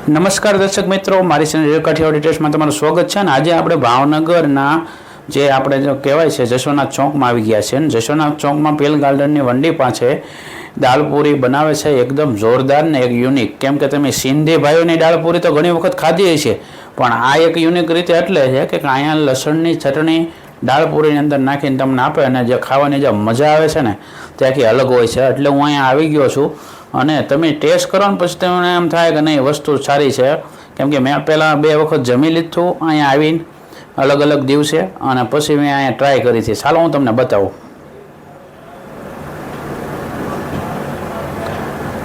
નમસ્કાર દર્શક મિત્રો, મારી ચેનલ કાઠિયાવાડી ટેસ્ટમાં તમારું સ્વાગત છે. અને આજે આપણે ભાવનગરના જે આપણે કહેવાય છે જશોનાથ ચોકમાં આવી ગયા છે. જશોનાથ ચોકમાં પેલ ગાર્ડનની વંડી પાસે દાળપૂરી બનાવે છે એકદમ જોરદાર ને એક યુનિક. કેમ કે તમે સિંધી ભાઈઓની દાળપૂરી તો ઘણી વખત ખાધી છે, પણ આ એક યુનિક રીતે એટલે છે કે અહીંયા લસણની ચટણી દાળપૂરીની અંદર નાખીને તમને આપે અને જે ખાવાની જે મજા આવે છે ને તે આખી અલગ હોય છે. એટલે હું અહીંયા આવી ગયો છું અને તમે ટેસ્ટ કરો ને પછી તમને એમ થાય કે નહીં વસ્તુ સારી છે. કેમ કે મેં પહેલાં 2 વખત જમી લીધું અહીંયા આવીને અલગ અલગ દિવસે, અને પછી મેં અહીંયા ટ્રાય કરી હતી. ચાલો હું તમને બતાવું.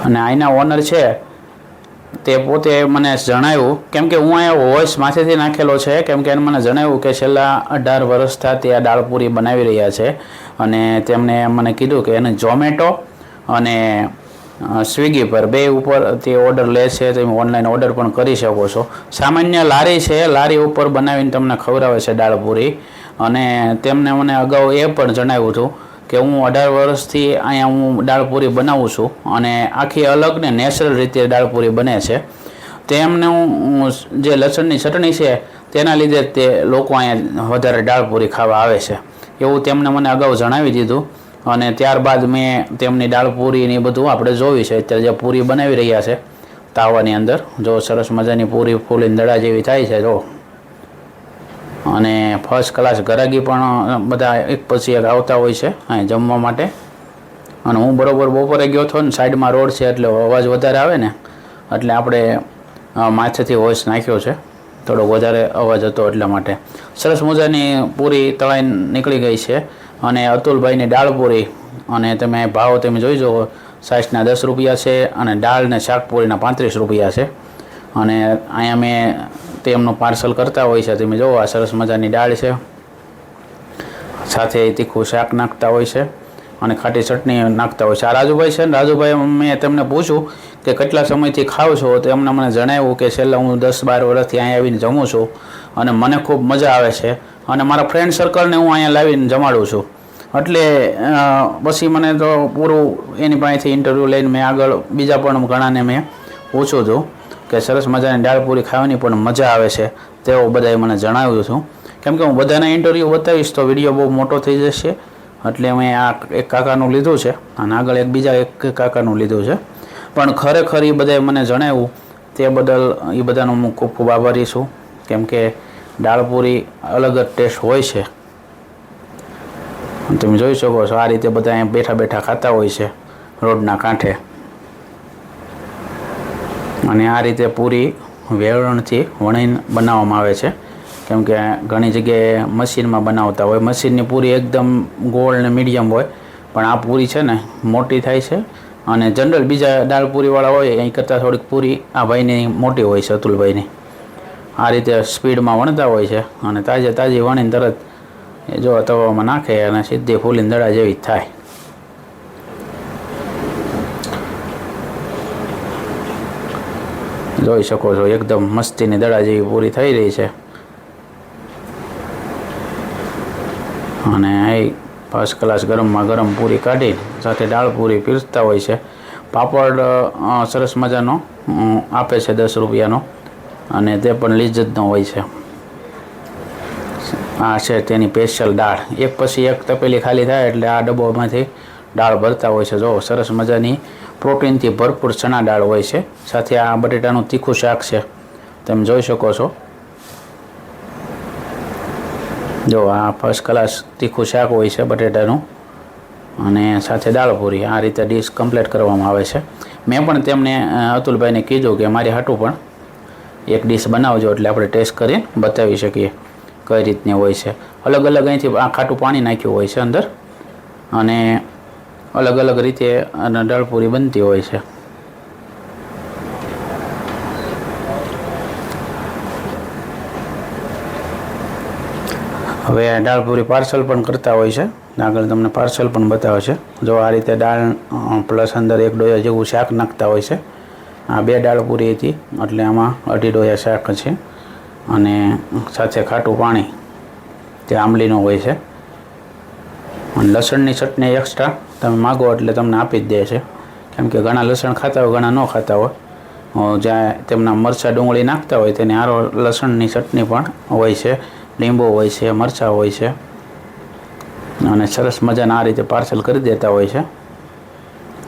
અને અહીંના ઓનર છે તે પોતે મને જણાવ્યું, કેમ કે હું અહીંયા વોઇસ માથેથી નાખેલો છે, કેમ કે એને મને જણાવ્યું કે છેલ્લા 18 વર્ષથી તે આ દાળપૂરી બનાવી રહ્યા છે. અને તેમણે મને કીધું કે એને ઝોમેટો અને સ્વિગી પર 2 ઉપર તે ઓર્ડર લે છે. તમે ઓનલાઈન ઓર્ડર પણ કરી શકો છો. સામાન્ય લારી છે, લારી ઉપર બનાવીને તમને ખવડાવે છે દાળપૂરી. અને તેમને મને અગાઉ એ પણ જણાવ્યું હતું કે હું 18 વર્ષથી અહીંયા હું દાળપૂરી બનાવું છું અને આખી અલગ ને નેચરલ રીતે દાળપૂરી બને છે. તેમને હું જે લસણની ચટણી છે તેના લીધે તે લોકો અહીંયા વધારે દાળપૂરી ખાવા આવે છે એવું તેમને મને અગાઉ જણાવી દીધું. અને ત્યારબાદ મેં તેમની દાળપૂરીને બધું આપણે જોયું છે. અત્યારે જે પૂરી બનાવી રહ્યા છે તાવાની અંદર, જો સરસ મજાની પૂરી ફૂલીને દડા જેવી થાય છે જો. અને ફર્સ્ટ ક્લાસ ગરાગી પણ બધા એક પછી એક આવતા હોય છે અહીં જમવા માટે. અને હું બરાબર બપોરે ગયો હતો ને, સાઈડમાં રોડ છે એટલે અવાજ વધારે આવે ને, એટલે આપણે માથેથી વોઇસ નાખ્યો છે. થોડોક વધારે અવાજ હતો એટલા માટે. સરસ મજાની પૂરી તળાઈને નીકળી ગઈ છે. અને અતુલભાઈની દાળપૂરી, અને તમે ભાવ તમે જોઈ જુઓ, સાઈઝના 10 રૂપિયા છે અને દાળ ને શાકપૂરીના 35 રૂપિયા છે. અને અહીંયા મેં તેમનું પાર્સલ કરતા હોય છે. તમે જુઓ આ સરસ મજાની દાળ છે, સાથે તીખું શાક નાખતા હોય છે અને ખાટી ચટણી નાખતા હોય છે. આ રાજુભાઈ છે ને, રાજુભાઈ મેં તેમને પૂછ્યું કે કેટલા સમયથી ખાવ છો, તો એમને મને જણાવ્યું કે છેલ્લા હું 10-12 વર્ષથી અહીંયા આવીને જમું છું અને મને ખૂબ મજા આવે છે. અને મારા ફ્રેન્ડ સર્કલને હું અહીંયા લાવીને જમાડું છું. એટલે પછી મને તો પૂરું એની પાસેથી ઇન્ટરવ્યૂ લઈને મેં આગળ બીજા પણ ઘણાને મેં પૂછ્યું હતું કે સરસ મજાની દાળપૂરી ખાવાની પણ મજા આવે છે તેવું બધાએ મને જણાવ્યું હતું. કેમ કે હું બધાના ઇન્ટરવ્યૂ બતાવીશ તો વિડીયો બહુ મોટો થઈ જશે, એટલે મેં આ એક કાકાનું લીધું છે અને આગળ એક બીજા એક કાકાનું લીધું છે. પણ ખરેખર એ બધાએ મને જણાવ્યું તે બદલ એ બધાનો હું ખૂબ ખૂબ આભારી છું. કેમ કે દાળપૂરી અલગ જ ટેસ્ટ હોય છે. તમે જોઈ શકો છો આ રીતે બધા અહીંયા બેઠા બેઠા ખાતા હોય છે રોડના કાંઠે. અને આ રીતે પૂરી વેલણથી વણીને બનાવવામાં આવે છે. કેમ કે ઘણી જગ્યાએ મશીનમાં બનાવતા હોય. મશીનની પૂરી એકદમ ગોળ ને મીડિયમ હોય, પણ આ પૂરી છે ને મોટી થાય છે. અને જનરલ બીજા દાળપૂરીવાળા હોય અહીં કરતાં થોડીક પૂરી આ ભાઈની મોટી હોય છે, અતુલભાઈની. આ રીતે સ્પીડમાં વણતા હોય છે અને તાજી વણીને તરત જો તવામાં નાખે અને સીધી ફૂલીને દડા જેવી થાય. જોઈ શકો છો એકદમ મસ્તીની દડા જેવી પૂરી થઈ રહી છે. અને એ ફર્સ્ટ ક્લાસ ગરમમાં ગરમ પૂરી કાઢી સાથે દાળપૂરી પીરસતા હોય છે. પાપડ સરસ મજાનો આપે છે 10 રૂપિયાનો, અને તે પણ લિજ્જતનો હોય છે. આ છે તેની સ્પેશિયલ દાળ. એક પછી એક તપેલી ખાલી થાય એટલે આ ડબ્બામાંથી દાળ ભરતા હોય છે. જો સરસ મજાની પ્રોટીનથી ભરપૂર ચણા દાળ હોય છે. સાથે આ બટેટાનું તીખું શાક છે, તમે જોઈ શકો છો. જો આ ફર્સ્ટ ક્લાસ તીખું શાક હોય છે બટેટાનું, અને સાથે દાળપૂરી. આ રીતે ડીશ કમ્પ્લીટ કરવામાં આવે છે. મેં પણ તેમને અતુલભાઈને કીધું કે મારી હાટું પણ એક ડીશ બનાવજો એટલે આપણે ટેસ્ટ કરીને બતાવી શકીએ કઈ રીતની હોય છે. અલગ અલગ અહીંથી આ ખાટું પાણી નાખ્યું હોય છે અંદર, અને અલગ અલગ રીતે દાળપૂરી બનતી હોય છે. હવે દાળપૂરી પાર્સલ પણ કરતા હોય છે. આગળ તમને પાર્સલ પણ બતાવે છે. જો આ રીતે દાળ પ્લસ અંદર 1 ડોયા જેવું શાક નાખતા હોય છે. આ 2 દાળપૂરી હતી એટલે આમાં 2.5 ડોયા શાક છે, અને સાથે ખાટું પાણી તે આંબલીનું હોય છે. અને લસણની ચટણી એક્સ્ટ્રા તમે માગો એટલે તમને આપી જ દે છે. કેમ કે ઘણા લસણ ખાતા હોય, ઘણા ન ખાતા હોય, જ્યાં તેમના મરચાં ડુંગળી નાખતા હોય તેની આરો લસણની ચટણી પણ હોય છે, લીંબુ હોય છે, મરચાં હોય છે અને સરસ મજાના આ રીતે પાર્સલ કરી દેતા હોય છે.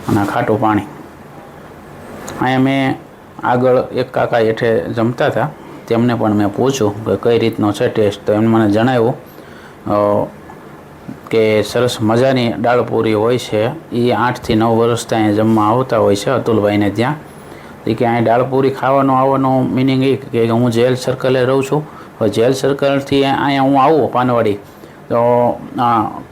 અને ખાટું પાણી. અહીંયા મેં આગળ એક કાકા હેઠે જમતા હતા, તેમને પણ મેં પૂછ્યું કે કઈ રીતનો છે ટેસ્ટ. તો એમને મને જણાવ્યું કે સરસ મજાની દાળ પૂરી હોય છે. એ 8 થી 9 વર્ષથી અહીંયા જમવા આવતા હોય છે અતુલભાઈને ત્યાં. એ કે અહીં દાળ પૂરી ખાવાનો આવવાનો મિનિંગ એ કે હું જેલ સર્કલે રહું છું. જેલ સર્કલથી અહીંયા હું આવું પાનવાડી તો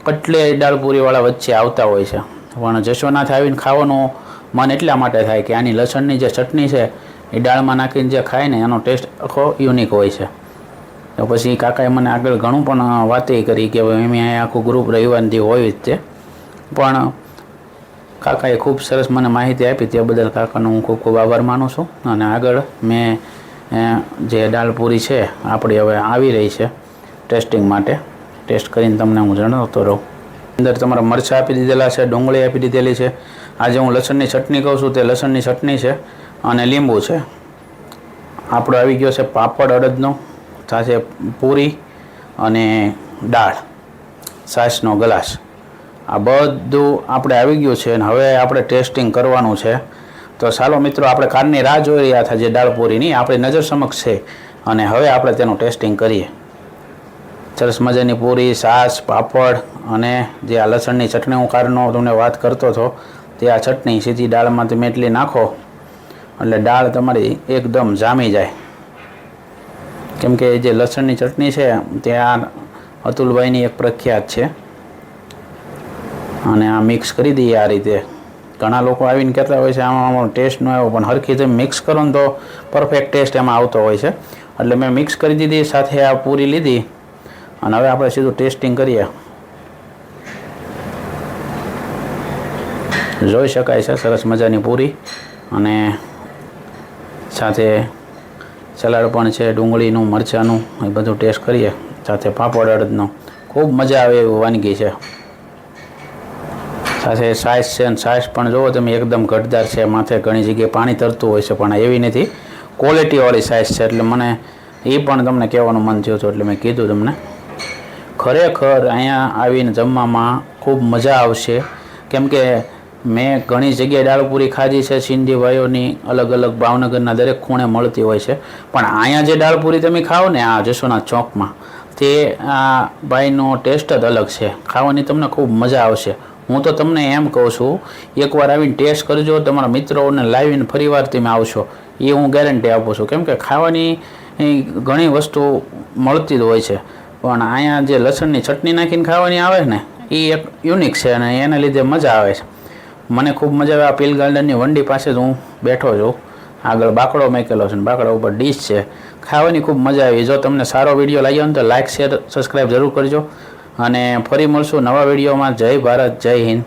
કટલે દાળ પૂરીવાળા વચ્ચે આવતા હોય છે. પણ જશોનાથ આવીને ખાવાનું મન એટલા માટે થાય કે આની લસણની જે ચટણી છે એ દાળમાં નાખીને જે ખાય ને એનો ટેસ્ટ આખો યુનિક હોય છે. તો પછી કાકાએ મને આગળ ઘણું પણ વાતે કરી કે ભાઈ એમ અહીંયા આખું ગ્રુપ રવિવારથી હોય જ તે. પણ કાકાએ ખૂબ સરસ મને માહિતી આપી, તે બદલ કાકાનો હું ખૂબ ખૂબ આભાર માનું છું. અને આગળ મેં જે દાળ પૂરી છે આપણી હવે આવી રહી છે ટેસ્ટિંગ માટે. ટેસ્ટ કરીને તમને હું જણાવતો રહું. અંદર તમારા મરચાં આપી દીધેલા છે, ડુંગળી આપી દીધેલી છે. આજે હું લસણની ચટણી કહું છું તે લસણની ચટણી છે અને લીંબુ છે. આપણો આવી ગયો છે પાપડ અડદનો, સાથે પૂરી અને દાળ, છાશનો ગ્લાસ. આ બધું આપણે આવી ગયું છે અને હવે આપણે ટેસ્ટિંગ કરવાનું છે. તો ચાલો મિત્રો, આપણે કારની રાહ જોઈ રહ્યા હતા જે દાળ પૂરીની આપણી નજર સમક્ષ છે અને હવે આપણે તેનું ટેસ્ટિંગ કરીએ. સરસ મજાની પૂરી, છાશ, પાપડ અને જે આ લસણની ચટણી હું કારનો તમને વાત કરતો હતો તે આ ચટણી સીધી દાળમાં તમે એટલી નાખો એટલે દાળ તમારી એકદમ જામી જાય. કેમ કે જે લસણની ચટણી છે તે આ અતુલભાઈની એક પ્રખ્યાત છે. અને આ મિક્સ કરી દઈએ આ રીતે. ઘણા લોકો આવીને કહેતા હોય છે આમાં ટેસ્ટ ન આવ્યો, પણ હરખી તમે મિક્સ કરો ને તો પરફેક્ટ ટેસ્ટ એમાં આવતો હોય છે. એટલે મેં મિક્સ કરી દીધી, સાથે આ પૂરી લીધી અને હવે આપણે સીધું ટેસ્ટિંગ કરીએ. જોઈ શકાય છે સરસ મજાની પૂરી અને સાથે સલાડ પણ છે, ડુંગળીનું, મરચાંનું, એ બધું ટેસ્ટ કરીએ. સાથે પાપડ અડદનો ખૂબ મજા આવે એવી વાનગી છે. સાથે છાશ છે, અને છાશ પણ જુઓ તમે એકદમ ઘટદાર છે. માથે ઘણી જગ્યાએ પાણી તરતું હોય છે પણ એવી નથી, ક્વોલિટીવાળી છાશ છે. એટલે મને એ પણ તમને કહેવાનું મન થયું હતું એટલે મેં કીધું તમને. ખરેખર અહીંયા આવીને જમવામાં ખૂબ મજા આવશે. કેમ કે મેં ઘણી જગ્યાએ દાળ પૂરી ખાધી છે સિંધી ભાઈઓની, અલગ અલગ ભાવનગરના દરેક ખૂણે મળતી હોય છે. પણ અહીંયા જે દાળ પૂરી તમે ખાઓ ને આ જશોનાથ ચોકમાં, તે આ ભાઈનો ટેસ્ટ જ અલગ છે. ખાવાની તમને ખૂબ મજા આવશે. હું તો તમને એમ કહું છું એકવાર આવીને ટેસ્ટ કરજો, તમારા મિત્રોને લાવીને ફરીવાર તમે આવશો એ હું ગેરંટી આપું છું. કેમ કે ખાવાની ઘણી વસ્તુ મળતી જ હોય છે પણ અહીંયા જે લસણની ચટણી નાખીને ખાવાની આવે ને એ એક યુનિક છે અને એના લીધે મજા આવે છે. મને ખૂબ મજા આવે. આ પીલ ગાર્ડનની વંડી પાસે જ હું બેઠો છું. આગળ બાકડો મેકેલો છે અને બાકડા ઉપર ડીશ છે. ખાવાની ખૂબ મજા આવી. જો તમને સારો વિડીયો લાગ્યો ને તો લાઇક, શેર, સબસ્ક્રાઈબ જરૂર કરજો અને ફરી મળશું નવા વિડીયોમાં. જય ભારત, જય હિન્દ.